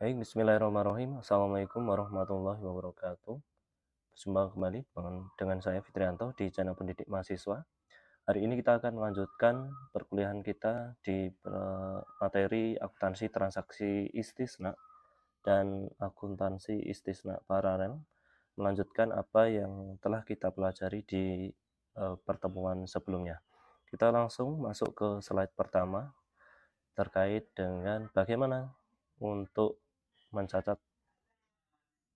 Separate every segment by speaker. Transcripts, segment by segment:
Speaker 1: Baik, bismillahirrahmanirrahim. Assalamualaikum warahmatullahi wabarakatuh. Berjumpa kembali dengan saya Fitrianto di channel Pendidik Mahasiswa. Hari ini kita akan melanjutkan perkuliahan kita di materi akuntansi transaksi istisna dan akuntansi istisna paralel. Melanjutkan apa yang telah kita pelajari di pertemuan sebelumnya. Kita langsung masuk ke slide pertama terkait dengan bagaimana untuk mencatat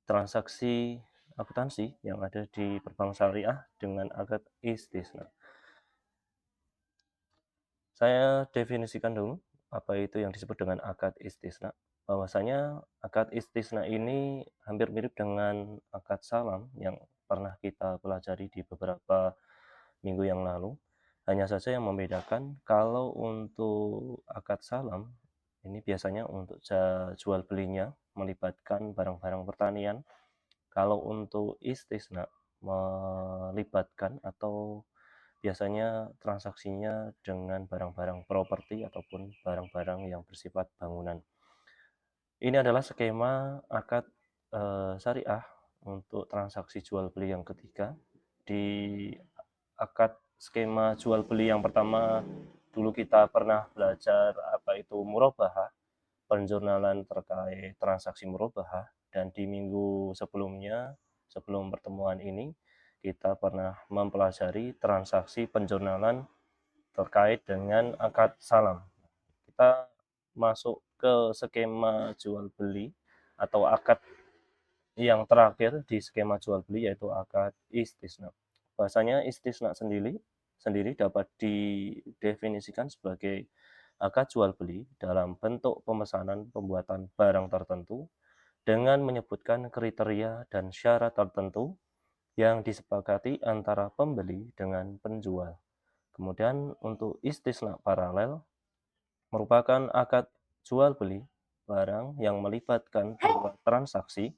Speaker 1: transaksi akuntansi yang ada di perbank syariah dengan akad istisna. Saya definisikan dulu apa itu yang disebut dengan akad istisna. Bahwasanya akad istisna ini hampir mirip dengan akad salam yang pernah kita pelajari di beberapa minggu yang lalu. Hanya saja yang membedakan kalau untuk akad salam ini biasanya untuk jual belinya melibatkan barang-barang pertanian. Kalau untuk istisna melibatkan atau biasanya transaksinya dengan barang-barang properti ataupun barang-barang yang bersifat bangunan. Ini adalah skema akad syariah untuk transaksi jual beli yang ketiga. Di akad skema jual beli yang pertama dulu kita pernah belajar apa itu murabahah, penjurnalan terkait transaksi murabahah, dan di minggu sebelumnya, sebelum pertemuan ini, kita pernah mempelajari transaksi penjurnalan terkait dengan akad salam. Kita masuk ke skema jual beli atau akad yang terakhir di skema jual beli yaitu akad istisna. Bahasanya istisna sendiri dapat didefinisikan sebagai akad jual beli dalam bentuk pemesanan pembuatan barang tertentu dengan menyebutkan kriteria dan syarat tertentu yang disepakati antara pembeli dengan penjual. Kemudian untuk istisna paralel merupakan akad jual beli barang yang melibatkan dua transaksi.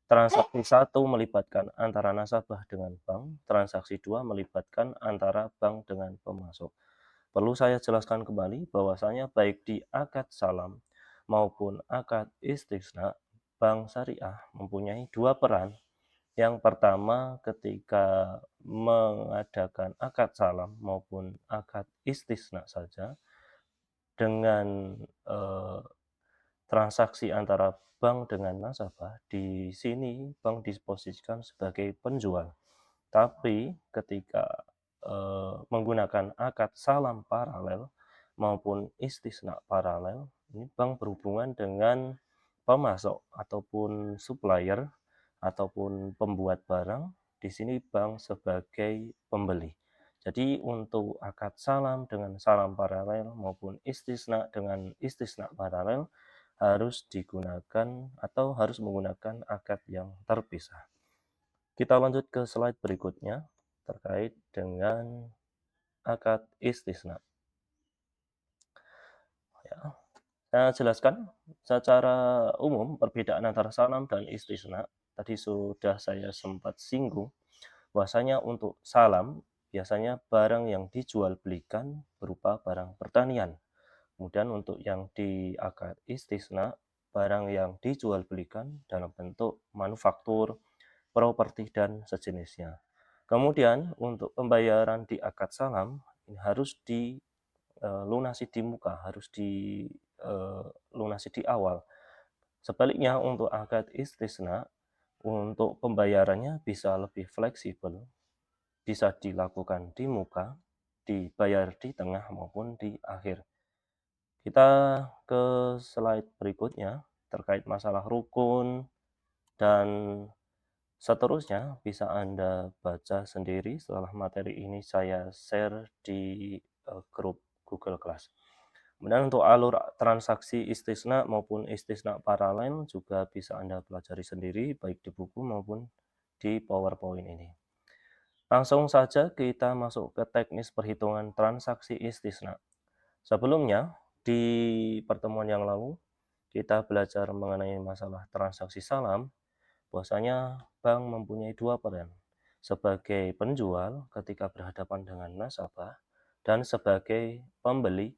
Speaker 1: Transaksi satu melibatkan antara nasabah dengan bank, transaksi dua melibatkan antara bank dengan pemasok. Perlu saya jelaskan kembali bahwasanya baik di akad salam maupun akad istisna, bank syariah mempunyai dua peran. Yang pertama, ketika mengadakan akad salam maupun akad istisna saja dengan transaksi antara bank dengan nasabah, di sini bank disposisikan sebagai penjual. Tapi ketika menggunakan akad salam paralel maupun istisna paralel, ini bank berhubungan dengan pemasok ataupun supplier ataupun pembuat barang. Di sini bank sebagai pembeli. Jadi untuk akad salam dengan salam paralel maupun istisna dengan istisna paralel harus digunakan atau harus menggunakan akad yang terpisah. Kita lanjut ke slide berikutnya terkait dengan akad istisna. Ya, saya jelaskan secara umum perbedaan antara salam dan istisna. Tadi sudah saya sempat singgung bahwasanya untuk salam biasanya barang yang dijual belikan berupa barang pertanian. Kemudian untuk yang di akad istisna, barang yang dijual belikan dalam bentuk manufaktur, properti, dan sejenisnya. Kemudian untuk pembayaran di akad salam ini harus dilunasi di muka, harus dilunasi di awal. Sebaliknya untuk akad istisna, untuk pembayarannya bisa lebih fleksibel, bisa dilakukan di muka, dibayar di tengah maupun di akhir. Kita ke slide berikutnya terkait masalah rukun dan seterusnya bisa Anda baca sendiri setelah materi ini saya share di grup Google Class. Kemudian untuk alur transaksi istisna maupun istisna paralel juga bisa Anda pelajari sendiri baik di buku maupun di PowerPoint ini. Langsung saja kita masuk ke teknis perhitungan transaksi istisna. Sebelumnya, di pertemuan yang lalu, kita belajar mengenai masalah transaksi salam, bahwasanya bank mempunyai dua peran, sebagai penjual ketika berhadapan dengan nasabah, dan sebagai pembeli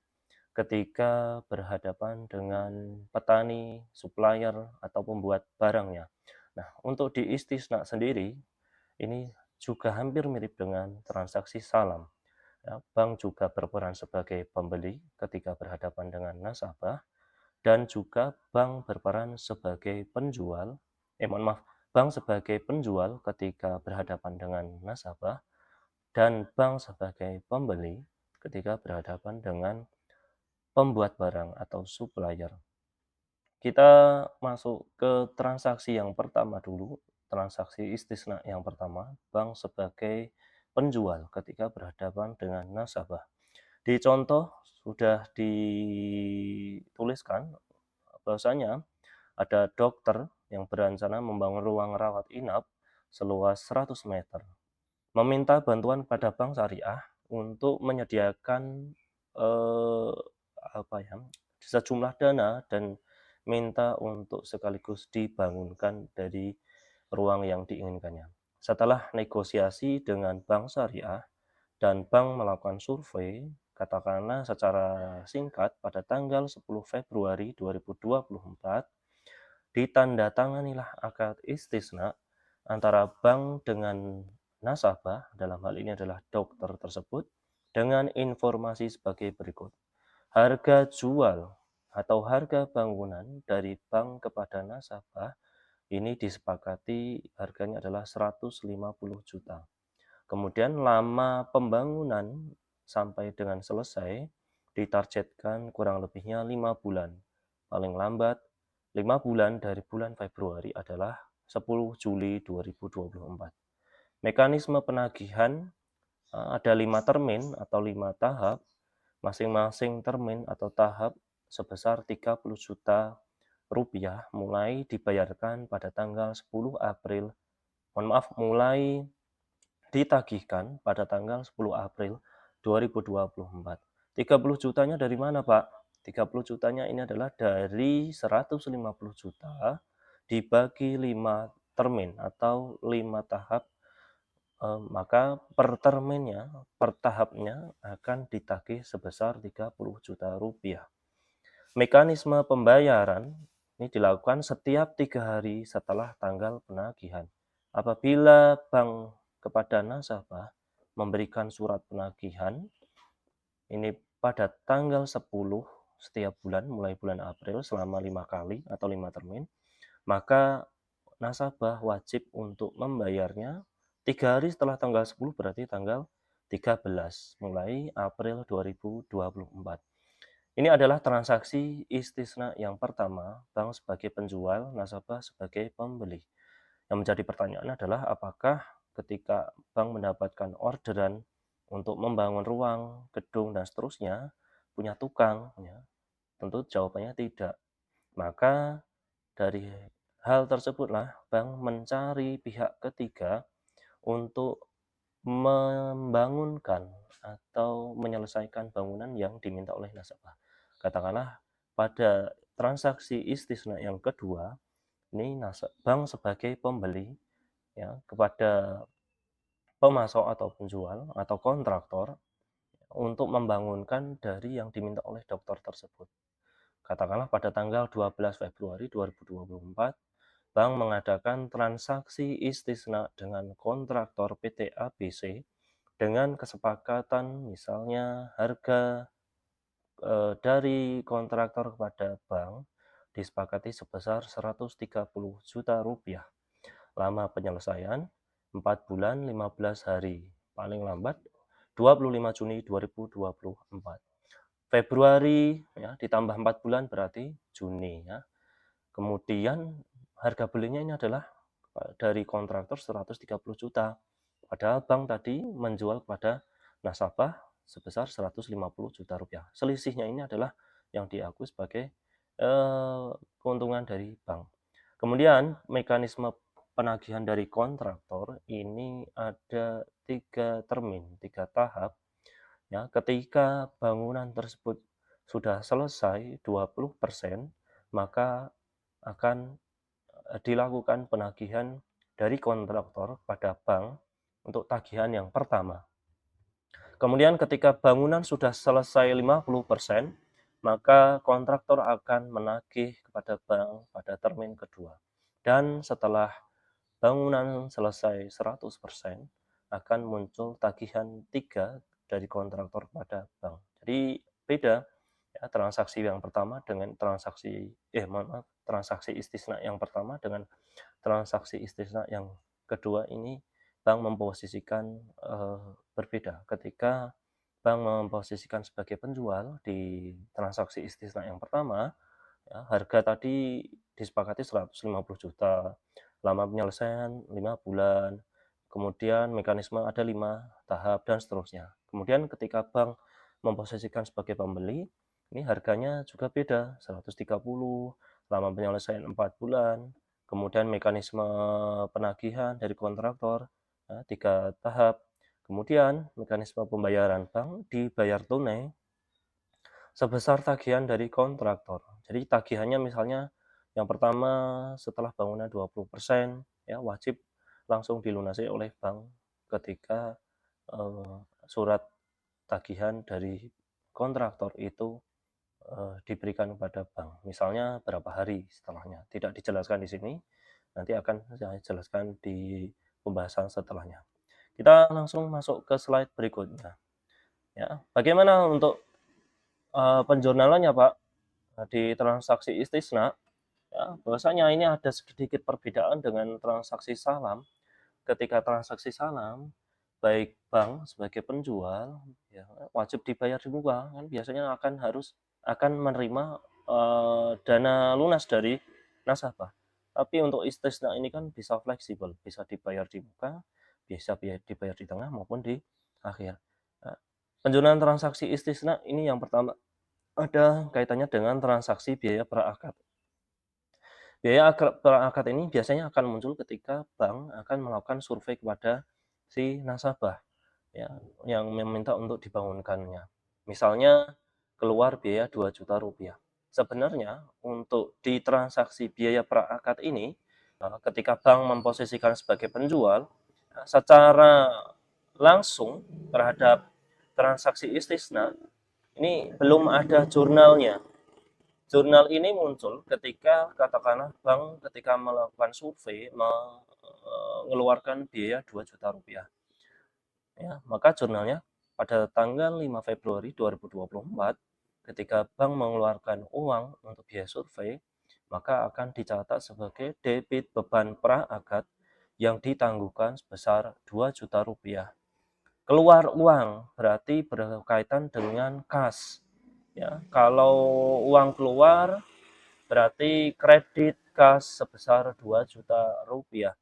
Speaker 1: ketika berhadapan dengan petani, supplier, atau pembuat barangnya. Nah, untuk di istisna sendiri, ini juga hampir mirip dengan transaksi salam. Ya, bank juga berperan sebagai pembeli ketika berhadapan dengan nasabah, dan juga bank berperan sebagai penjual, mohon maaf, bank sebagai penjual ketika berhadapan dengan nasabah, dan bank sebagai pembeli ketika berhadapan dengan pembuat barang atau supplier. Kita masuk ke transaksi yang pertama dulu, transaksi istisna yang pertama, bank sebagai penjual ketika berhadapan dengan nasabah. Di contoh sudah dituliskan bahwasanya ada dokter yang berencana membangun ruang rawat inap seluas 100 meter, meminta bantuan pada bank syariah untuk menyediakan eh, apa ya, sejumlah dana dan minta untuk sekaligus dibangunkan dari ruang yang diinginkannya. Setelah negosiasi dengan bank syariah dan bank melakukan survei, katakanlah secara singkat pada tanggal 10 Februari 2024, ditandatanganilah akad istisna antara bank dengan nasabah, dalam hal ini adalah dokter tersebut, dengan informasi sebagai berikut. Harga jual atau harga bangunan dari bank kepada nasabah ini disepakati harganya adalah 150 juta. Kemudian lama pembangunan sampai dengan selesai ditargetkan kurang lebihnya 5 bulan. Paling lambat 5 bulan dari bulan Februari adalah 10 Juli 2024. Mekanisme penagihan ada 5 termin atau 5 tahap, masing-masing termin atau tahap sebesar 30 juta rupiah mulai dibayarkan pada tanggal 10 April, mohon maaf, mulai ditagihkan pada tanggal 10 April 2024. 30 jutanya dari mana, Pak? 30 jutanya ini adalah dari 150 juta dibagi 5 termin atau 5 tahap, maka per terminnya, per tahapnya akan ditagih sebesar 30 juta rupiah. Mekanisme pembayaran ini dilakukan setiap 3 hari setelah tanggal penagihan. Apabila bank kepada nasabah memberikan surat penagihan ini pada tanggal 10 setiap bulan mulai bulan April selama 5 kali atau 5 termin, maka nasabah wajib untuk membayarnya 3 hari setelah tanggal 10, berarti tanggal 13 mulai April 2024. Ini adalah transaksi istisna yang pertama, bank sebagai penjual, nasabah sebagai pembeli. Yang menjadi pertanyaan adalah apakah ketika bank mendapatkan orderan untuk membangun ruang, gedung, dan seterusnya, punya tukang? Ya, tentu jawabannya tidak. Maka dari hal tersebutlah bank mencari pihak ketiga untuk membangunkan atau menyelesaikan bangunan yang diminta oleh nasabah. Katakanlah pada transaksi istisna yang kedua, ini bank sebagai pembeli ya kepada pemasok atau penjual atau kontraktor untuk membangunkan dari yang diminta oleh dokter tersebut. Katakanlah pada tanggal 12 Februari 2024, bank mengadakan transaksi istisna dengan kontraktor PT ABC dengan kesepakatan misalnya harga dari kontraktor kepada bank disepakati sebesar 130 juta rupiah. Lama penyelesaian 4 bulan 15 hari, paling lambat 25 Juni 2024. Februari ya ditambah 4 bulan berarti Juni ya. Kemudian harga belinya ini adalah dari kontraktor 130 juta. Padahal bank tadi menjual kepada nasabah sebesar 150 juta rupiah. Selisihnya ini adalah yang diakui sebagai keuntungan dari bank. Kemudian mekanisme penagihan dari kontraktor ini ada 3 termin, 3 tahap. Ya, ketika bangunan tersebut sudah selesai 20%, maka akan dilakukan penagihan dari kontraktor pada bank untuk tagihan yang pertama. Kemudian ketika bangunan sudah selesai 50%, maka kontraktor akan menagih kepada bank pada termin kedua. Dan setelah bangunan selesai 100%, akan muncul tagihan 3 dari kontraktor kepada bank. Jadi beda ya transaksi yang pertama dengan transaksi istisna yang pertama dengan transaksi istisna yang kedua ini bank memposisikan, berbeda. Ketika bank memposisikan sebagai penjual di transaksi istisna yang pertama, ya, harga tadi disepakati 150 juta, lama penyelesaian 5 bulan, kemudian mekanisme ada 5 tahap dan seterusnya. Kemudian ketika bank memposisikan sebagai pembeli, ini harganya juga beda, 130, lama penyelesaian 4 bulan, kemudian mekanisme penagihan dari kontraktor, ya, 3 tahap, kemudian mekanisme pembayaran bank dibayar tunai sebesar tagihan dari kontraktor. Jadi tagihannya misalnya yang pertama setelah bangunan 20% ya wajib langsung dilunasi oleh bank ketika, surat tagihan dari kontraktor itu, diberikan kepada bank. Misalnya berapa hari setelahnya, tidak dijelaskan di sini, nanti akan saya jelaskan di pembahasan setelahnya. Kita langsung masuk ke slide berikutnya, ya. Bagaimana untuk, penjurnalannya, Pak? Di transaksi istisna, ya, bahwasanya ini ada sedikit perbedaan dengan transaksi salam. Ketika transaksi salam, baik bank sebagai penjual, ya, wajib dibayar di muka, kan biasanya akan menerima dana lunas dari nasabah. Tapi untuk istisna ini kan bisa fleksibel, bisa dibayar di muka, bisa dibayar di tengah maupun di akhir. Nah, penjurnalan transaksi istisna ini yang pertama ada kaitannya dengan transaksi biaya per-akad. Biaya per-akad ini biasanya akan muncul ketika bank akan melakukan survei kepada si nasabah ya, yang meminta untuk dibangunkannya. Misalnya keluar biaya 2 juta rupiah. Sebenarnya untuk di transaksi biaya per-akad ini, ketika bank memposisikan sebagai penjual, secara langsung terhadap transaksi istisna, ini belum ada jurnalnya. Jurnal ini muncul ketika katakanlah bank ketika melakukan survei mengeluarkan biaya 2 juta rupiah. Ya, maka jurnalnya pada tanggal 5 Februari 2024 ketika bank mengeluarkan uang untuk biaya survei, maka akan dicatat sebagai debit beban pra-akad yang ditangguhkan sebesar 2 juta rupiah. Keluar uang berarti berkaitan dengan kas. Ya, kalau uang keluar berarti kredit kas sebesar 2 juta rupiah.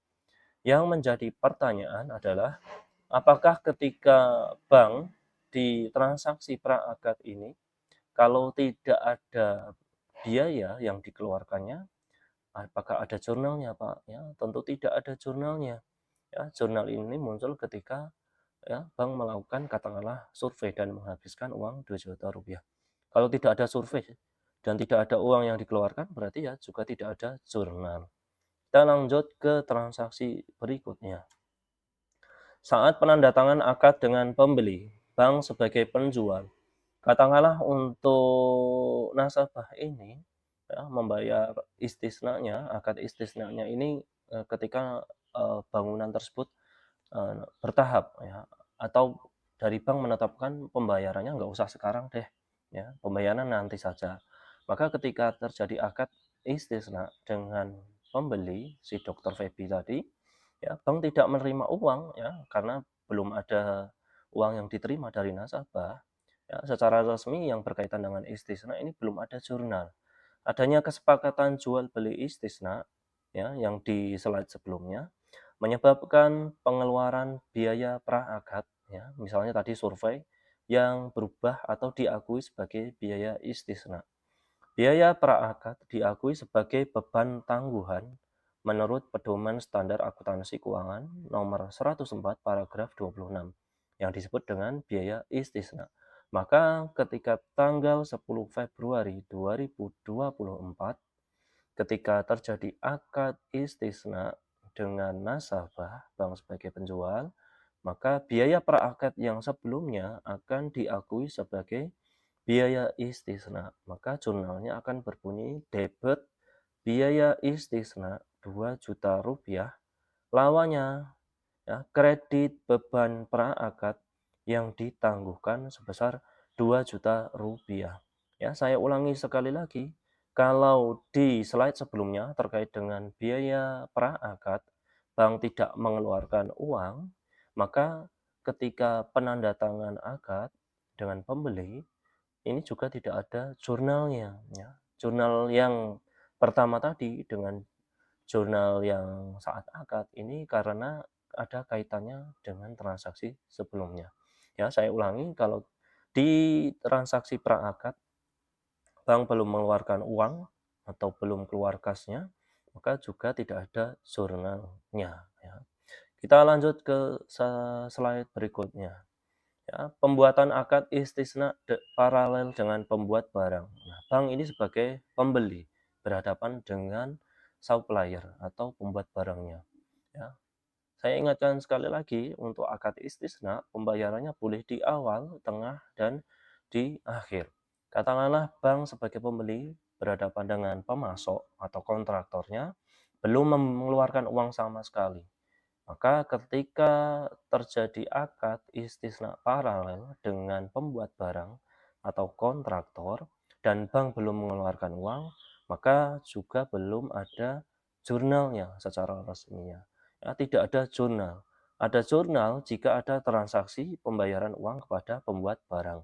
Speaker 1: Yang menjadi pertanyaan adalah apakah ketika bank di transaksi pra-akad ini kalau tidak ada biaya yang dikeluarkannya, apakah ada jurnalnya, Pak? Ya, tentu tidak ada jurnalnya. Ya, jurnal ini muncul ketika ya bank melakukan katakanlah survei dan menghabiskan uang 2 juta rupiah. Kalau tidak ada survei dan tidak ada uang yang dikeluarkan berarti ya juga tidak ada jurnal. Kita lanjut ke transaksi berikutnya. Saat penandatangan akad dengan pembeli, bank sebagai penjual, katakanlah untuk nasabah ini ya, membayar istisnanya, akad istisnanya ini ketika bangunan tersebut bertahap ya, atau dari bank menetapkan pembayarannya nggak usah sekarang deh, ya pembayaran nanti saja. Maka ketika terjadi akad istisna dengan pembeli si dokter Feby tadi, ya bank tidak menerima uang ya karena belum ada uang yang diterima dari nasabah. Ya, secara resmi yang berkaitan dengan istisna ini belum ada jurnal. Adanya kesepakatan jual beli istisna ya yang di slide sebelumnya menyebabkan pengeluaran biaya pra-akad ya, misalnya tadi survei yang berubah atau diakui sebagai biaya istisna. Biaya pra-akad diakui sebagai beban tangguhan menurut Pedoman Standar Akuntansi Keuangan nomor 104 paragraf 26 yang disebut dengan biaya istisna. Maka ketika tanggal 10 Februari 2024 ketika terjadi akad istisna dengan nasabah bank sebagai penjual, maka biaya pra-akad yang sebelumnya akan diakui sebagai biaya istisna, maka jurnalnya akan berbunyi debit biaya istisna Rp2.000.000, lawannya ya, kredit beban praakad yang ditangguhkan sebesar Rp2.000.000. Ya, saya ulangi sekali lagi, kalau di slide sebelumnya terkait dengan biaya praakad, bank tidak mengeluarkan uang, maka ketika penandatangan akad dengan pembeli, ini juga tidak ada jurnalnya, ya. Jurnal yang pertama tadi dengan jurnal yang saat akad ini karena ada kaitannya dengan transaksi sebelumnya. Ya, saya ulangi, kalau di transaksi praakad bank belum mengeluarkan uang atau belum keluar kasnya, maka juga tidak ada jurnalnya, ya. Kita lanjut ke slide berikutnya. Ya, pembuatan akad istisna paralel dengan pembuat barang. Nah, bank ini sebagai pembeli berhadapan dengan supplier atau pembuat barangnya. Ya, saya ingatkan sekali lagi, untuk akad istisna pembayarannya boleh di awal, tengah, dan di akhir. Katakanlah bank sebagai pembeli berhadapan dengan pemasok atau kontraktornya belum mengeluarkan uang sama sekali. Maka ketika terjadi akad istisna paralel dengan pembuat barang atau kontraktor dan bank belum mengeluarkan uang, maka juga belum ada jurnalnya secara resminya. Ya, tidak ada jurnal. Ada jurnal jika ada transaksi pembayaran uang kepada pembuat barang.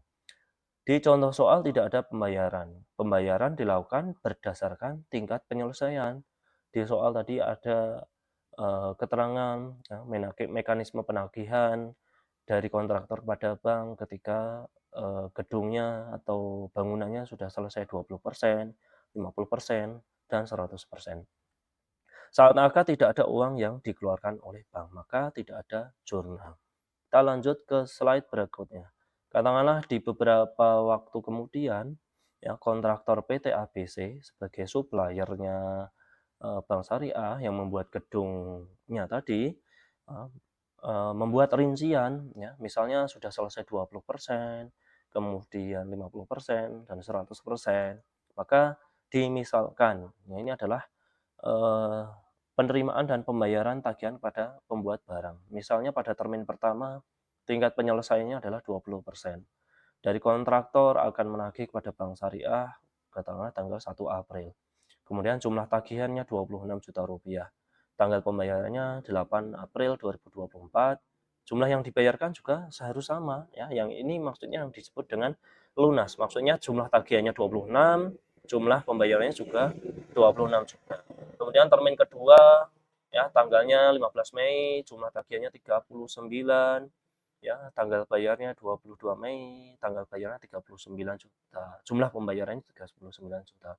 Speaker 1: Di contoh soal tidak ada pembayaran. Pembayaran dilakukan berdasarkan tingkat penyelesaian. Di soal tadi ada keterangan ya, mekanisme penagihan dari kontraktor kepada bank ketika gedungnya atau bangunannya sudah selesai 20%, 50%, dan 100%. Saat akad tidak ada uang yang dikeluarkan oleh bank, maka tidak ada jurnal. Kita lanjut ke slide berikutnya. Katakanlah di beberapa waktu kemudian, ya, kontraktor PT ABC sebagai suppliernya Bank Syariah yang membuat gedungnya tadi, eee membuat rincian, ya, misalnya sudah selesai 20%, kemudian 50%, dan 100%. Maka dimisalkan, ya, ini adalah Eee, penerimaan dan pembayaran tagihan pada pembuat barang. Misalnya pada termin pertama, tingkat penyelesaiannya adalah 20%. Dari kontraktor akan menagih kepada Bank Syariah katakanlah tanggal 1 April. Kemudian jumlah tagihannya Rp26.000.000. Tanggal pembayarannya 8 April 2024. Jumlah yang dibayarkan juga seharus sama, ya. Yang ini maksudnya yang disebut dengan lunas. Maksudnya jumlah tagihannya 26, jumlah pembayarannya juga 26 juta. Kemudian termin kedua, ya, tanggalnya 15 Mei, jumlah tagihannya 39, ya, tanggal bayarnya 22 Mei, tanggal bayarnya 39 juta. Jumlah pembayarannya 39 juta.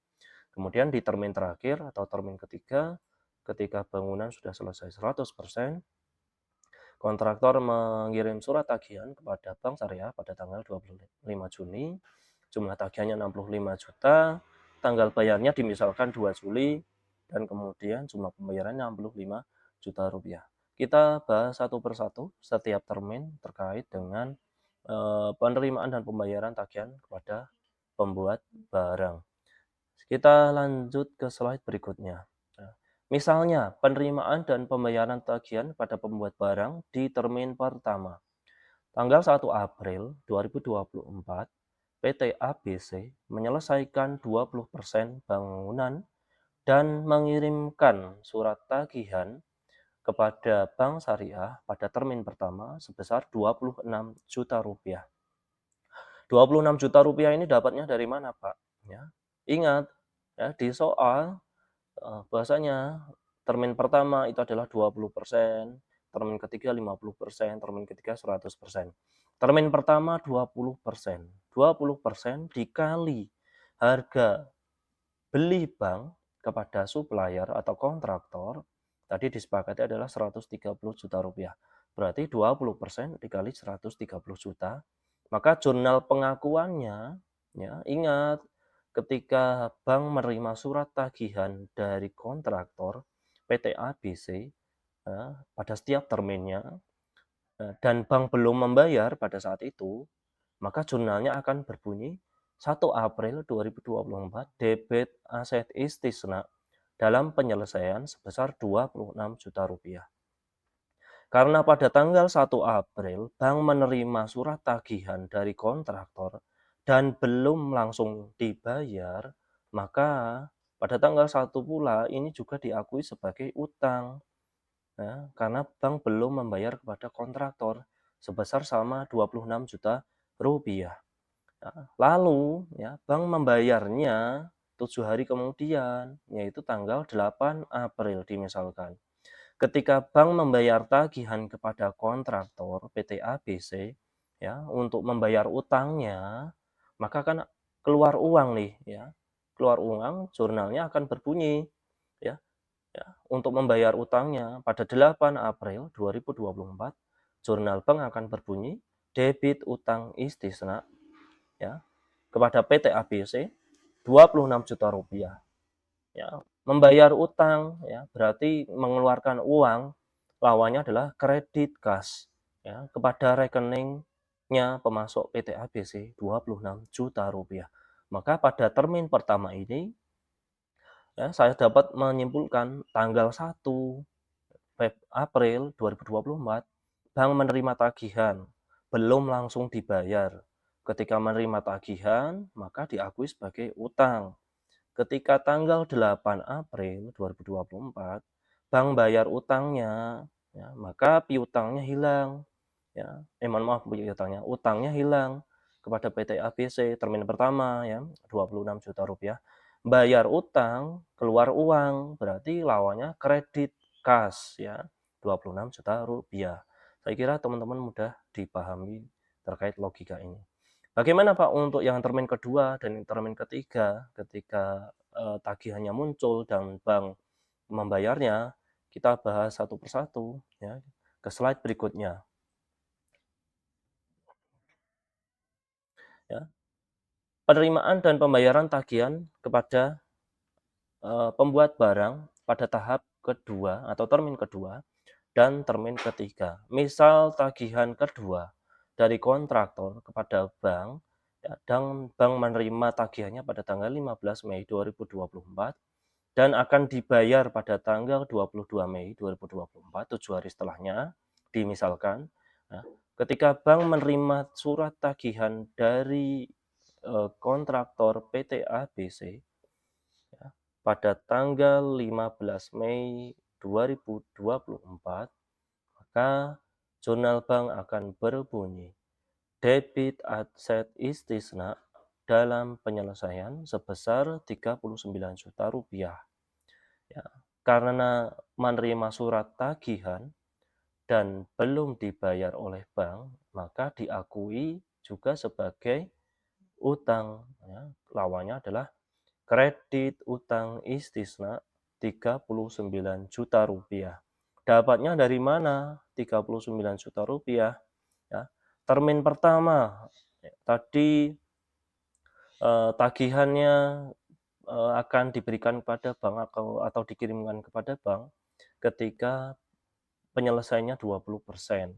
Speaker 1: Kemudian di termin terakhir atau termin ketiga, ketika bangunan sudah selesai 100%, kontraktor mengirim surat tagihan kepada Bank Syariah pada tanggal 25 Juni, jumlah tagihannya 65 juta, tanggal bayarnya dimisalkan 2 Juli, dan kemudian jumlah pembayarannya 65 juta rupiah. Kita bahas satu persatu setiap termin terkait dengan penerimaan dan pembayaran tagihan kepada pembuat barang. Kita lanjut ke slide berikutnya. Nah, misalnya, penerimaan dan pembayaran tagihan pada pembuat barang di termin pertama. Tanggal 1 April 2024, PT ABC menyelesaikan 20% bangunan dan mengirimkan surat tagihan kepada Bank Syariah pada termin pertama sebesar Rp26 juta. Rp26 juta ini dapatnya dari mana, Pak? Ya. Ingat, ya, di soal bahwasanya termin pertama itu adalah 20%, termin ketiga 50%, termin ketiga 100%. Termin pertama 20%. 20% dikali harga beli bank kepada supplier atau kontraktor, tadi disepakati adalah Rp130 juta. Berarti 20% dikali 130 juta, maka jurnal pengakuannya, ya, ingat, ketika bank menerima surat tagihan dari kontraktor PT ABC pada setiap terminnya dan bank belum membayar pada saat itu, maka jurnalnya akan berbunyi 1 April 2024 debit aset istisna dalam penyelesaian sebesar Rp26 juta. Karena pada tanggal 1 April bank menerima surat tagihan dari kontraktor dan belum langsung dibayar, maka pada tanggal 1 pula ini juga diakui sebagai utang. Ya, karena bank belum membayar kepada kontraktor sebesar sama Rp26 juta. Nah, lalu ya, bank membayarnya 7 hari kemudian, yaitu tanggal 8 April dimisalkan. Ketika bank membayar tagihan kepada kontraktor PT ABC ya untuk membayar utangnya, maka kan keluar uang nih ya. Keluar uang, jurnalnya akan berbunyi ya, untuk membayar utangnya pada 8 April 2024, jurnal bank akan berbunyi debit utang istisna ya kepada PT ABC Rp26 juta. Ya, membayar utang ya berarti mengeluarkan uang, lawannya adalah kredit kas ya kepada rekeningnya pemasok PT ABC Rp26 juta. Maka pada termin pertama ini ya saya dapat menyimpulkan tanggal 1 April 2024 bank menerima tagihan belum langsung dibayar. Ketika menerima tagihan maka diakui sebagai utang. Ketika tanggal 8 April 2024, bank bayar utangnya, ya, maka piutangnya hilang. Ya, mohon maaf, piutangnya, utangnya hilang kepada PT ABC termin pertama ya, Rp26 juta. Bayar utang, keluar uang, berarti lawannya kredit kas ya, Rp26 juta. Saya kira teman-teman mudah dipahami terkait logika ini. Bagaimana Pak untuk yang termin kedua dan termin ketiga ketika tagihannya muncul dan bank membayarnya? Kita bahas satu persatu ya ke slide berikutnya ya. Penerimaan dan pembayaran tagihan kepada pembuat barang pada tahap kedua atau termin kedua dan termin ketiga. Misal tagihan kedua dari kontraktor kepada bank ya, dan bank menerima tagihannya pada tanggal 15 Mei 2024 dan akan dibayar pada tanggal 22 Mei 2024, 7 hari setelahnya, dimisalkan, ya, ketika bank menerima surat tagihan dari kontraktor PT ABC ya, pada tanggal 15 Mei 2024, maka jurnal bank akan berbunyi debit aset istisna dalam penyelesaian sebesar Rp39 juta. Ya, karena menerima surat tagihan dan belum dibayar oleh bank, maka diakui juga sebagai utang. Ya. Lawannya adalah kredit utang istisna Rp39 juta. Dapatnya dari mana Rp39 juta? Ya. Termin pertama, tadi tagihannya akan diberikan kepada bank atau dikirimkan kepada bank ketika penyelesaiannya 20%.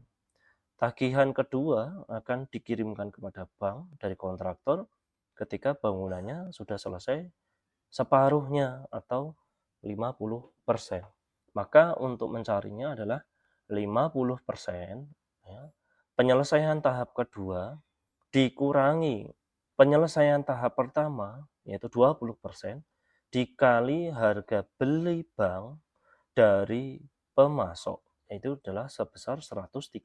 Speaker 1: Tagihan kedua akan dikirimkan kepada bank dari kontraktor ketika bangunannya sudah selesai separuhnya atau 50%. Maka untuk mencarinya adalah 50% ya, penyelesaian tahap kedua dikurangi penyelesaian tahap pertama, yaitu 20%, dikali harga beli bank dari pemasok, yaitu adalah sebesar 130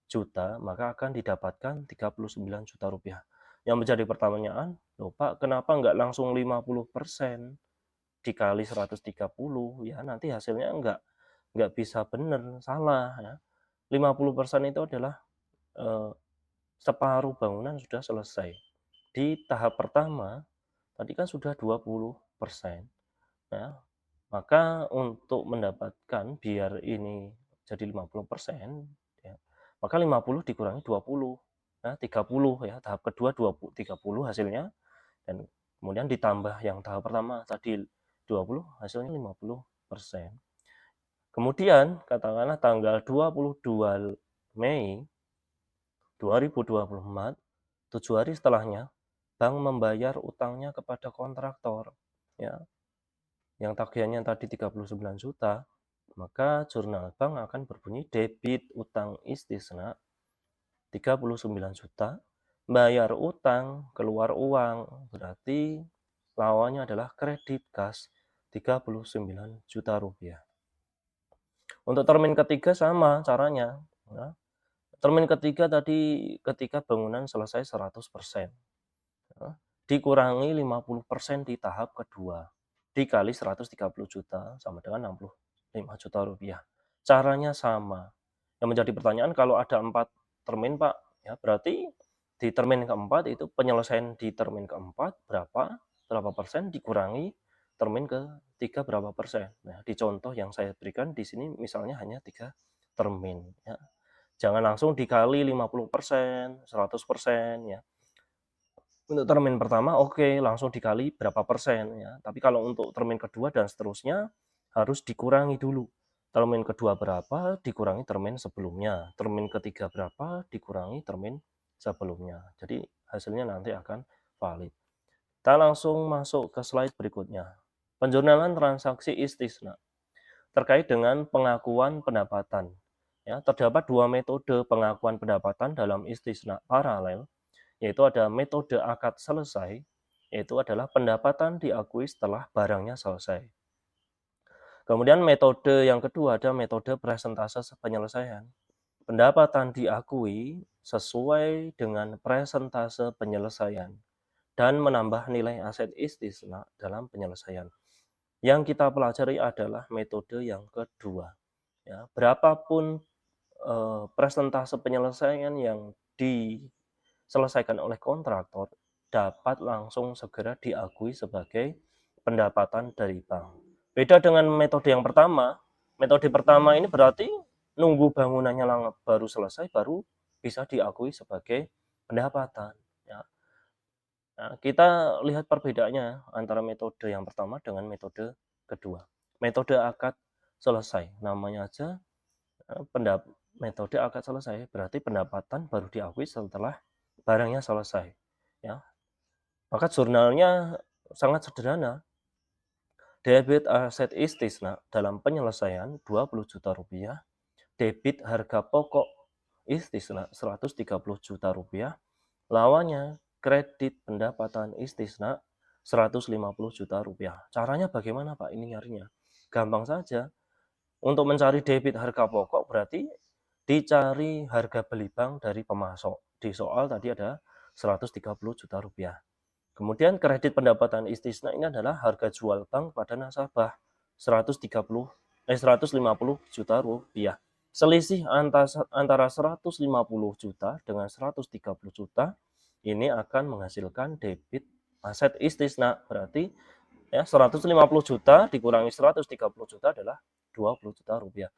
Speaker 1: juta, maka akan didapatkan Rp39 juta. Yang menjadi pertanyaan, loh Pak, kenapa nggak langsung 50% dikali 130? Ya, nanti hasilnya nggak bisa benar, salah ya. 50% itu adalah eh, separuh bangunan sudah selesai. Di tahap pertama, tadi kan sudah 20%. Ya, maka untuk mendapatkan biar ini jadi 50%, ya, maka 50 dikurangi 20, nah 30 ya, tahap kedua 20, 30 hasilnya, dan kemudian ditambah yang tahap pertama tadi 20, hasilnya 50%. Kemudian katakanlah tanggal 22 Mei 2024, 7 hari setelahnya, bank membayar utangnya kepada kontraktor, ya, yang tagihannya tadi 39 juta, maka jurnal bank akan berbunyi debit utang istisna 39 juta, bayar utang, keluar uang, berarti lawannya adalah kredit kas 39 juta rupiah. Untuk termin ketiga sama caranya, ya. Termin ketiga tadi ketika bangunan selesai 100%, ya, dikurangi 50% di tahap kedua, dikali 130 juta sama dengan 65 juta rupiah. Caranya sama. Yang menjadi pertanyaan kalau ada 4 termin Pak, ya berarti di termin keempat itu penyelesaian di termin keempat berapa persen dikurangi termin ketiga berapa persen. Nah, di contoh yang saya berikan di sini misalnya hanya 3 termin, ya. Jangan langsung dikali 50%, 100% ya. Untuk termin pertama oke, langsung dikali berapa persen ya. Tapi kalau untuk termin kedua dan seterusnya harus dikurangi dulu. Termin kedua berapa dikurangi termin sebelumnya. Termin ketiga berapa dikurangi termin sebelumnya. Jadi hasilnya nanti akan valid. Kita langsung masuk ke slide berikutnya. Penjurnalan transaksi istisna terkait dengan pengakuan pendapatan. Ya, terdapat dua metode pengakuan pendapatan dalam istisna paralel, yaitu ada metode akad selesai, yaitu adalah pendapatan diakui setelah barangnya selesai. Kemudian metode yang kedua ada metode presentase penyelesaian. Pendapatan diakui sesuai dengan presentase penyelesaian dan menambah nilai aset istisna dalam penyelesaian. Yang kita pelajari adalah metode yang kedua. Ya, berapapun presentase penyelesaian yang diselesaikan oleh kontraktor dapat langsung segera diakui sebagai pendapatan dari bank. Beda dengan metode yang pertama. Metode pertama ini berarti nunggu bangunannya baru selesai baru bisa diakui sebagai pendapatan. Ya. Nah, kita lihat perbedaannya antara metode yang pertama dengan metode kedua. Metode akad selesai, namanya aja metode akad selesai, berarti pendapatan baru diakui setelah barangnya selesai. Ya. Maka jurnalnya sangat sederhana. Debit aset istisna dalam penyelesaian 20 juta rupiah, debit harga pokok istisna 130 juta rupiah, lawannya kredit pendapatan istisna 150 juta rupiah. Caranya bagaimana Pak ini nyarinya? Gampang saja. Untuk mencari debit harga pokok berarti dicari harga beli bank dari pemasok. Di soal tadi ada 130 juta rupiah. Kemudian kredit pendapatan istisna ini adalah harga jual bank pada nasabah 150 juta rupiah. Selisih antara 150 juta dengan 130 juta ini akan menghasilkan debit aset istisna. Berarti ya 150 juta dikurangi 130 juta adalah 20 juta rupiah.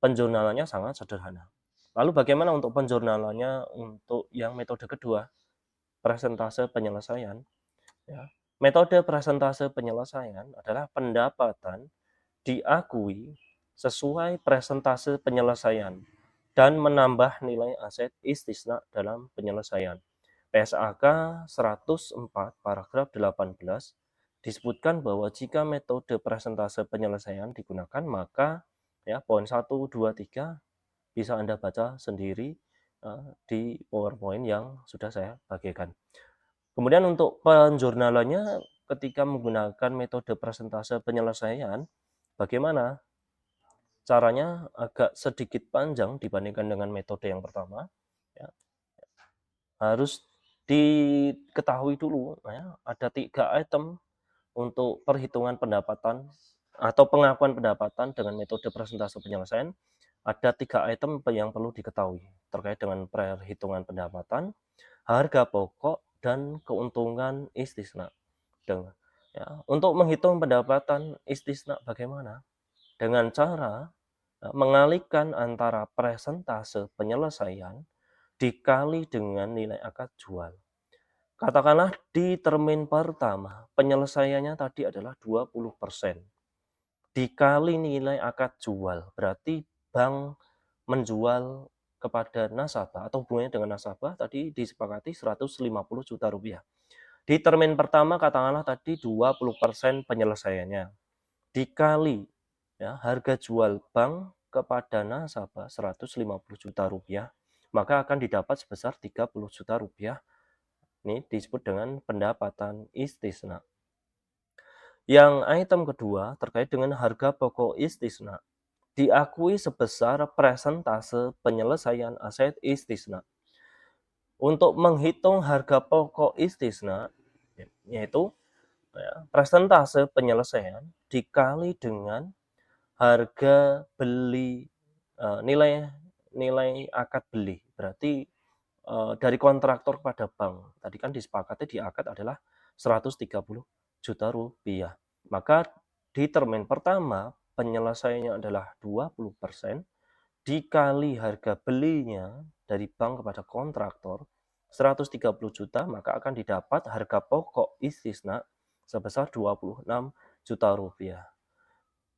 Speaker 1: Penjurnalannya sangat sederhana. Lalu bagaimana untuk penjurnalannya untuk yang metode kedua, presentase penyelesaian? Ya. Metode presentase penyelesaian adalah pendapatan diakui sesuai presentase penyelesaian dan menambah nilai aset istisna dalam penyelesaian. PSAK 104 paragraf 18 disebutkan bahwa jika metode presentase penyelesaian digunakan maka ya poin 1, 2, 3 bisa Anda baca sendiri di PowerPoint yang sudah saya bagikan. Kemudian untuk penjurnalannya ketika menggunakan metode presentase penyelesaian, bagaimana? Caranya agak sedikit panjang dibandingkan dengan metode yang pertama. Ya. Harus diketahui dulu, ya, ada 3 item untuk perhitungan pendapatan atau pengakuan pendapatan dengan metode presentase penyelesaian. Ada 3 item yang perlu diketahui terkait dengan perhitungan pendapatan, harga pokok, dan keuntungan istisna. Ya, untuk menghitung pendapatan istisna bagaimana? Dengan cara mengalihkan antara presentase penyelesaian dikali dengan nilai akad jual. Katakanlah di termin pertama penyelesaiannya tadi adalah 20%. Dikali nilai akad jual, berarti bank menjual kepada nasabah atau hubungannya dengan nasabah tadi disepakati 150 juta rupiah. Di termin pertama katakanlah tadi 20% penyelesaiannya, dikali ya harga jual bank kepada nasabah Rp150 juta, maka akan didapat sebesar Rp30 juta. Ini disebut dengan pendapatan istisna. Yang item kedua terkait dengan harga pokok istisna, diakui sebesar persentase penyelesaian aset istisna. Untuk menghitung harga pokok istisna, yaitu persentase penyelesaian dikali dengan harga beli, nilai nilai akad beli. Berarti dari kontraktor kepada bank, tadi kan disepakati di akad adalah Rp130 juta. Maka di termin pertama penyelesaiannya adalah 20% dikali harga belinya dari bank kepada kontraktor 130 juta, maka akan didapat harga pokok istisna sebesar Rp26 juta.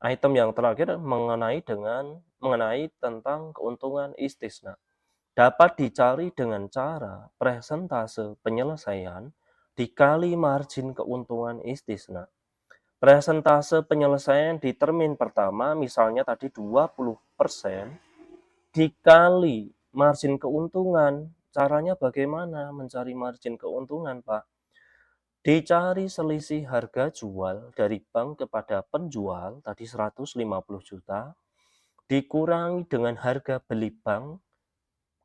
Speaker 1: Item yang terakhir mengenai tentang keuntungan istisna. Dapat dicari dengan cara persentase penyelesaian dikali margin keuntungan istisna. Persentase penyelesaian di termin pertama misalnya tadi 20% dikali margin keuntungan. Caranya bagaimana mencari margin keuntungan, Pak? Dicari selisih harga jual dari bank kepada penjual tadi 150 juta dikurangi dengan harga beli bank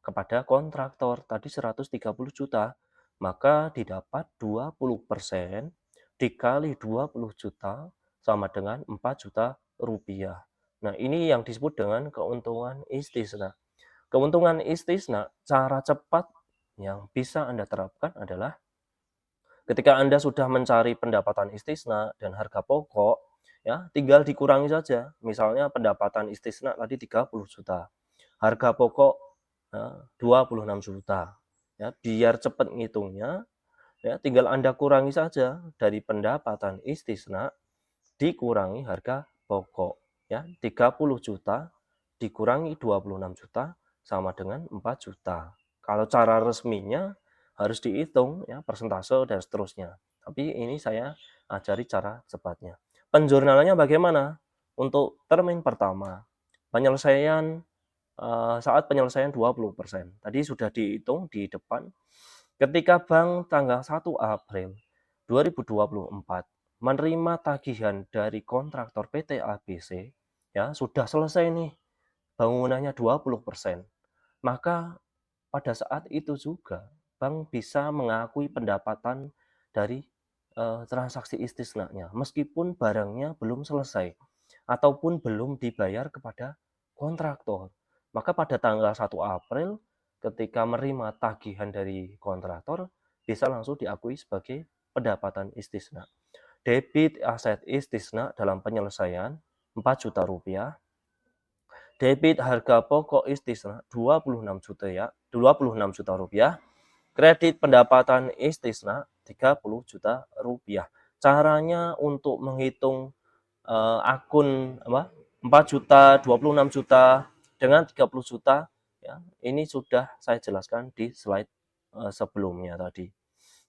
Speaker 1: kepada kontraktor tadi 130 juta, maka didapat 20% dikali 20 juta sama dengan 4 juta rupiah. Nah, ini yang disebut dengan keuntungan istisna. Keuntungan istisna, cara cepat yang bisa Anda terapkan adalah ketika Anda sudah mencari pendapatan istisna dan harga pokok, ya, tinggal dikurangi saja. Misalnya pendapatan istisna tadi 30 juta. Harga pokok 26 juta. Ya, biar cepat ngitungnya, ya, tinggal Anda kurangi saja dari pendapatan istisna dikurangi harga pokok, ya. 30 juta dikurangi 26 juta sama dengan 4 juta. Kalau cara resminya harus dihitung ya persentase dan seterusnya. Tapi ini saya ajari cara cepatnya. Penjurnalannya bagaimana? Untuk termin pertama, penyelesaian saat penyelesaian 20%. Tadi sudah dihitung di depan. Ketika bank tanggal 1 April 2024 menerima tagihan dari kontraktor PT ABC, ya sudah selesai nih bangunannya 20%, maka pada saat itu juga bank bisa mengakui pendapatan dari transaksi istisnanya meskipun barangnya belum selesai ataupun belum dibayar kepada kontraktor. Maka pada tanggal 1 April ketika menerima tagihan dari kontraktor bisa langsung diakui sebagai pendapatan istisna. Debit aset istisna dalam penyelesaian Rp4 juta, debit harga pokok istisna 26 juta ya, 26 juta rupiah, kredit pendapatan istisna 30 juta rupiah. Caranya untuk menghitung akun 4 juta, 26 juta dengan 30 juta ya, ini sudah saya jelaskan di slide sebelumnya tadi.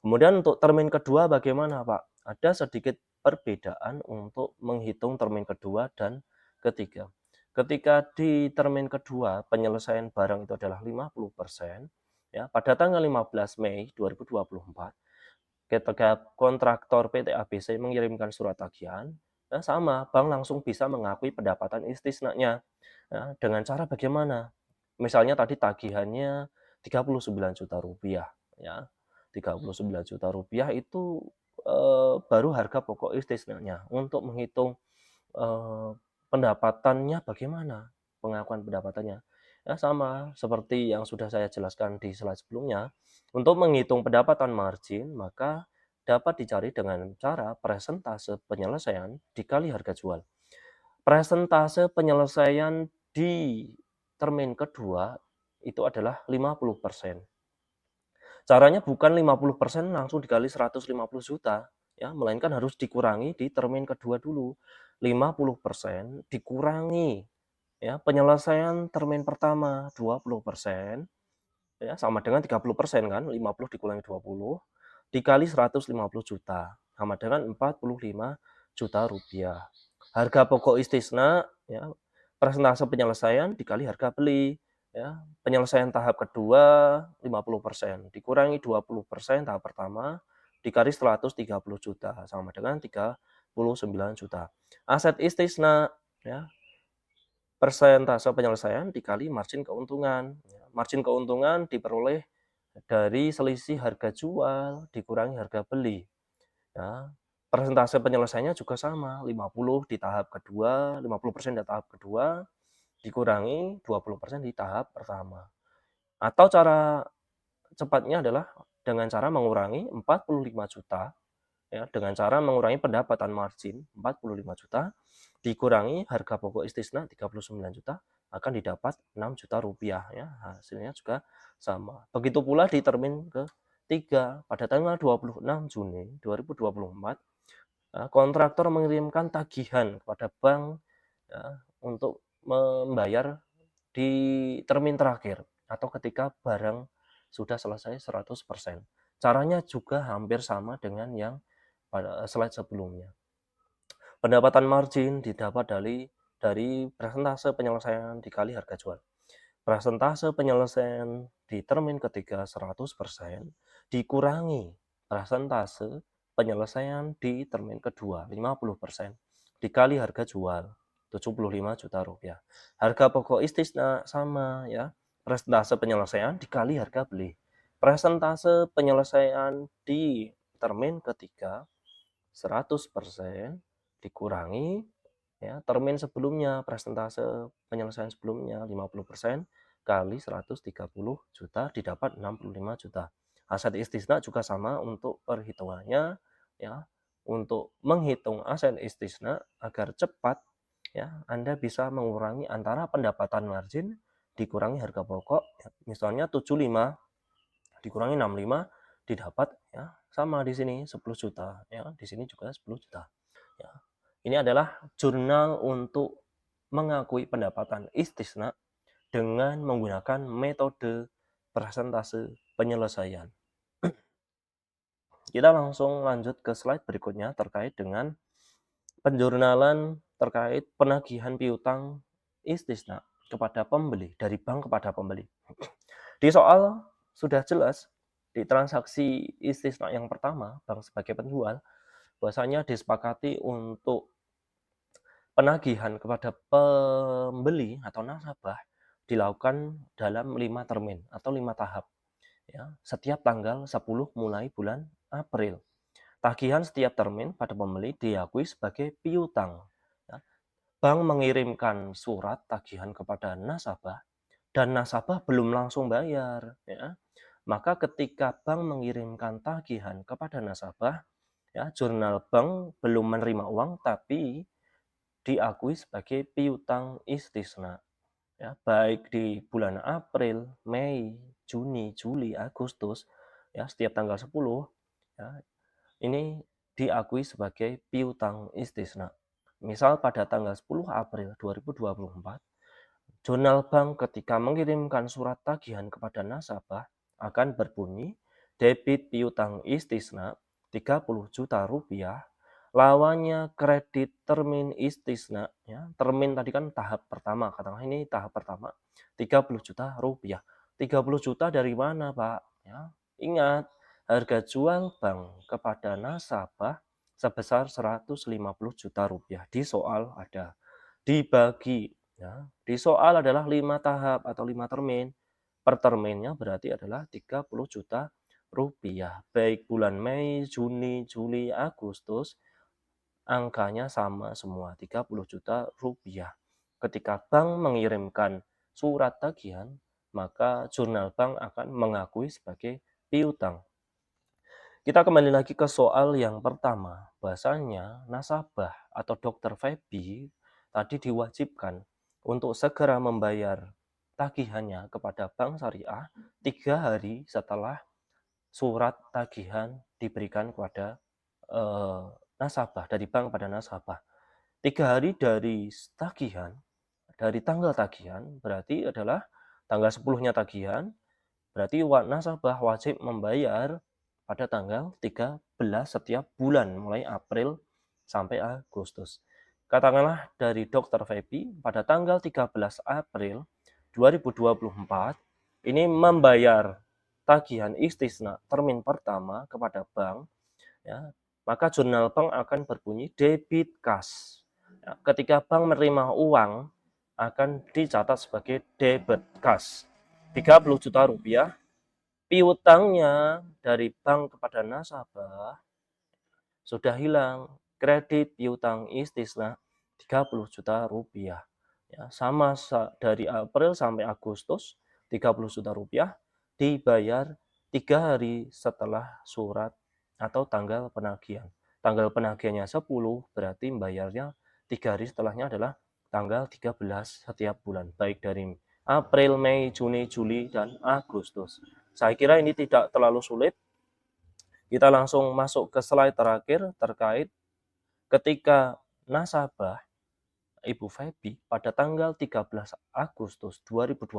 Speaker 1: Kemudian untuk termin kedua bagaimana, Pak? Ada sedikit perbedaan untuk menghitung termin kedua dan ketiga. Ketika di termin kedua penyelesaian barang itu adalah 50%, ya, pada tanggal 15 Mei 2024 ketika kontraktor PT ABC mengirimkan surat tagihan, ya sama, bank langsung bisa mengakui pendapatan istisnanya. Ya, dengan cara bagaimana? Misalnya tadi tagihannya 39 juta rupiah, ya. 39 juta rupiah itu baru harga pokok istisnanya. Untuk menghitung pendapatannya bagaimana? Pengakuan pendapatannya. Ya sama seperti yang sudah saya jelaskan di slide sebelumnya. Untuk menghitung pendapatan margin, maka dapat dicari dengan cara persentase penyelesaian dikali harga jual. Persentase penyelesaian di termin kedua itu adalah 50%. Caranya bukan 50% langsung dikali 150 juta, ya, melainkan harus dikurangi di termin kedua dulu. 50% dikurangi ya penyelesaian termin pertama 20%, ya sama dengan 30% kan, 50 dikurangi 20 dikali 150 juta, sama dengan 45 juta rupiah. Harga pokok istisna, ya, persentase penyelesaian dikali harga beli, ya. Penyelesaian tahap kedua 50%, dikurangi 20% tahap pertama, dikali 130 juta, sama dengan 39 juta. Aset istisna, ya, persentase penyelesaian dikali margin keuntungan. Margin keuntungan diperoleh dari selisih harga jual dikurangi harga beli. Ya. Persentase penyelesaiannya juga sama, 50 di tahap kedua, 50% di tahap kedua, dikurangi 20% di tahap pertama. Atau cara cepatnya adalah dengan cara mengurangi 45 juta, ya, dengan cara mengurangi pendapatan margin 45 juta, dikurangi harga pokok istisna 39 juta, akan didapat 6 juta rupiah, ya. Hasilnya juga sama. Begitu pula di termin ketiga, pada tanggal 26 Juni 2024, kontraktor mengirimkan tagihan kepada bank, ya, untuk membayar di termin terakhir atau ketika barang sudah selesai 100%. Caranya juga hampir sama dengan yang pada slide sebelumnya. Pendapatan margin didapat dari persentase penyelesaian dikali harga jual. Persentase penyelesaian di termin ketiga 100% dikurangi persentase penyelesaian di termin kedua 50% dikali harga jual 75 juta rupiah. Harga pokok istisna sama, ya. Persentase penyelesaian dikali harga beli. Persentase penyelesaian di termin ketiga 100% dikurangi, ya, termin sebelumnya, persentase penyelesaian sebelumnya 50% kali 130 juta didapat 65 juta. Aset istisna juga sama untuk perhitungannya, ya. Untuk menghitung aset istisna agar cepat, ya, Anda bisa mengurangi antara pendapatan margin dikurangi harga pokok, ya, misalnya 75 dikurangi 65 didapat, ya, sama di sini 10 juta, ya, di sini juga 10 juta. Ya. Ini adalah jurnal untuk mengakui pendapatan istisna dengan menggunakan metode persentase penyelesaian. Kita langsung lanjut ke slide berikutnya terkait dengan penjurnalan terkait penagihan piutang istisna kepada pembeli, dari bank kepada pembeli. Di soal sudah jelas di transaksi istisna yang pertama, bank sebagai penjual, bahwasanya disepakati untuk penagihan kepada pembeli atau nasabah dilakukan dalam 5 termin atau 5 tahap, ya, setiap tanggal 10 mulai bulan April. Tagihan setiap termin pada pembeli diakui sebagai piutang, ya. Bank mengirimkan surat tagihan kepada nasabah dan nasabah belum langsung bayar, ya. Maka ketika bank mengirimkan tagihan kepada nasabah, ya, jurnal bank belum menerima uang tapi diakui sebagai piutang istisna, ya, baik di bulan April, Mei, Juni, Juli, Agustus, ya, setiap tanggal 10, ya, ini diakui sebagai piutang istisna. Misal pada tanggal 10 April 2024, jurnal bank ketika mengirimkan surat tagihan kepada nasabah akan berbunyi debit piutang istisna 30 juta rupiah, lawannya kredit termin istisna, ya. Termin tadi kan tahap pertama, katakanlah ini tahap pertama, 30 juta rupiah. 30 juta dari mana, Pak? Ya, ingat, harga jual bank kepada nasabah sebesar 150 juta rupiah. Di soal ada. Dibagi, ya, di soal adalah 5 tahap atau 5 termin. Per terminnya berarti adalah 30 juta rupiah. Baik bulan Mei, Juni, Juli, Agustus, angkanya sama semua, 30 juta rupiah. Ketika bank mengirimkan surat tagihan, maka jurnal bank akan mengakui sebagai piutang. Kita kembali lagi ke soal yang pertama, bahasanya nasabah atau Dr. Feby tadi diwajibkan untuk segera membayar tagihannya kepada Bank Syariah 3 hari setelah surat tagihan diberikan kepada nasabah, dari bank pada nasabah. 3 hari dari tagihan, dari tanggal tagihan berarti adalah tanggal 10-nya tagihan, berarti nasabah wajib membayar pada tanggal 13 setiap bulan, mulai April sampai Agustus. Katakanlah dari Dr. Feby pada tanggal 13 April 2024 ini membayar tagihan istisna termin pertama kepada bank, ya, maka jurnal bank akan berbunyi debit kas. Ya, ketika bank menerima uang akan dicatat sebagai debit kas. 30 juta rupiah piutangnya dari bank kepada nasabah sudah hilang. Kredit piutang istisna 30 juta rupiah. Ya, sama dari April sampai Agustus 30 juta rupiah dibayar 3 hari setelah surat atau tanggal penagihan. Tanggal penagihannya 10 berarti bayarnya 3 hari setelahnya adalah tanggal 13 setiap bulan, baik dari April, Mei, Juni, Juli, dan Agustus. Saya kira ini tidak terlalu sulit. Kita langsung masuk ke slide terakhir terkait ketika nasabah Ibu Feby pada tanggal 13 Agustus 2024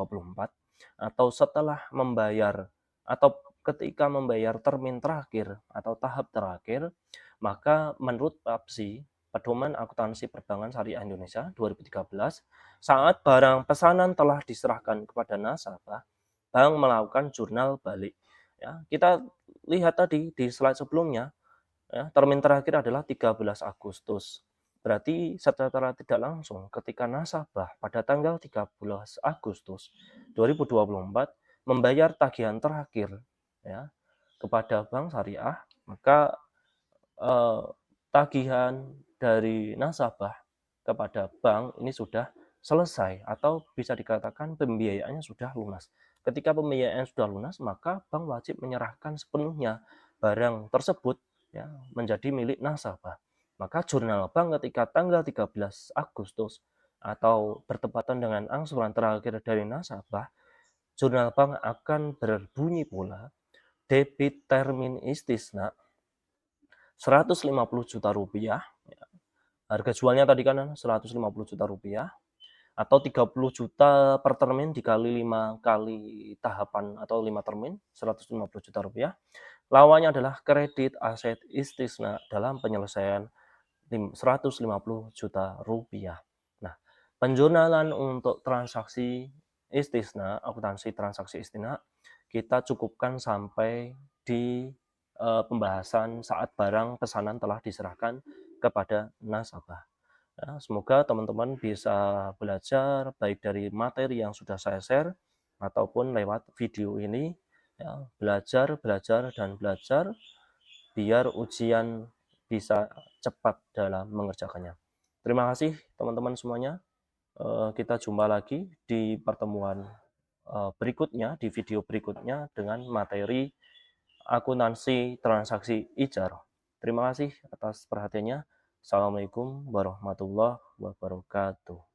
Speaker 1: atau setelah membayar atau ketika membayar termin terakhir atau tahap terakhir, maka menurut PAPSI, Pedoman Akuntansi Perbankan Syariah Indonesia 2013, saat barang pesanan telah diserahkan kepada nasabah, bank melakukan jurnal balik. Ya, kita lihat tadi di slide sebelumnya, ya, termin terakhir adalah 13 Agustus. Berarti secara tidak langsung ketika nasabah pada tanggal 13 Agustus 2024 membayar tagihan terakhir, ya, kepada bank syariah, maka eh, tagihan dari nasabah kepada bank ini sudah selesai atau bisa dikatakan pembiayaannya sudah lunas. Ketika pembiayaan sudah lunas, maka bank wajib menyerahkan sepenuhnya barang tersebut, ya, menjadi milik nasabah. Maka jurnal bank ketika tanggal 13 Agustus atau bertepatan dengan angsuran terakhir dari nasabah, jurnal bank akan berbunyi pula debit termin istisna 150 juta rupiah. Harga jualnya tadi kan 150 juta rupiah atau 30 juta per termin dikali 5 kali tahapan atau 5 termin 150 juta rupiah. Lawannya adalah kredit aset istisna dalam penyelesaian 150 juta rupiah. Nah, penjurnalan untuk transaksi istisna, akuntansi transaksi istisna, kita cukupkan sampai di pembahasan saat barang pesanan telah diserahkan kepada nasabah. Ya, semoga teman-teman bisa belajar baik dari materi yang sudah saya share ataupun lewat video ini, ya, belajar, belajar, dan belajar biar ujian bisa cepat dalam mengerjakannya. Terima kasih teman-teman semuanya. Kita jumpa lagi di pertemuan berikutnya, di video berikutnya dengan materi akuntansi transaksi ijar. Terima kasih atas perhatiannya. Assalamualaikum warahmatullahi wabarakatuh.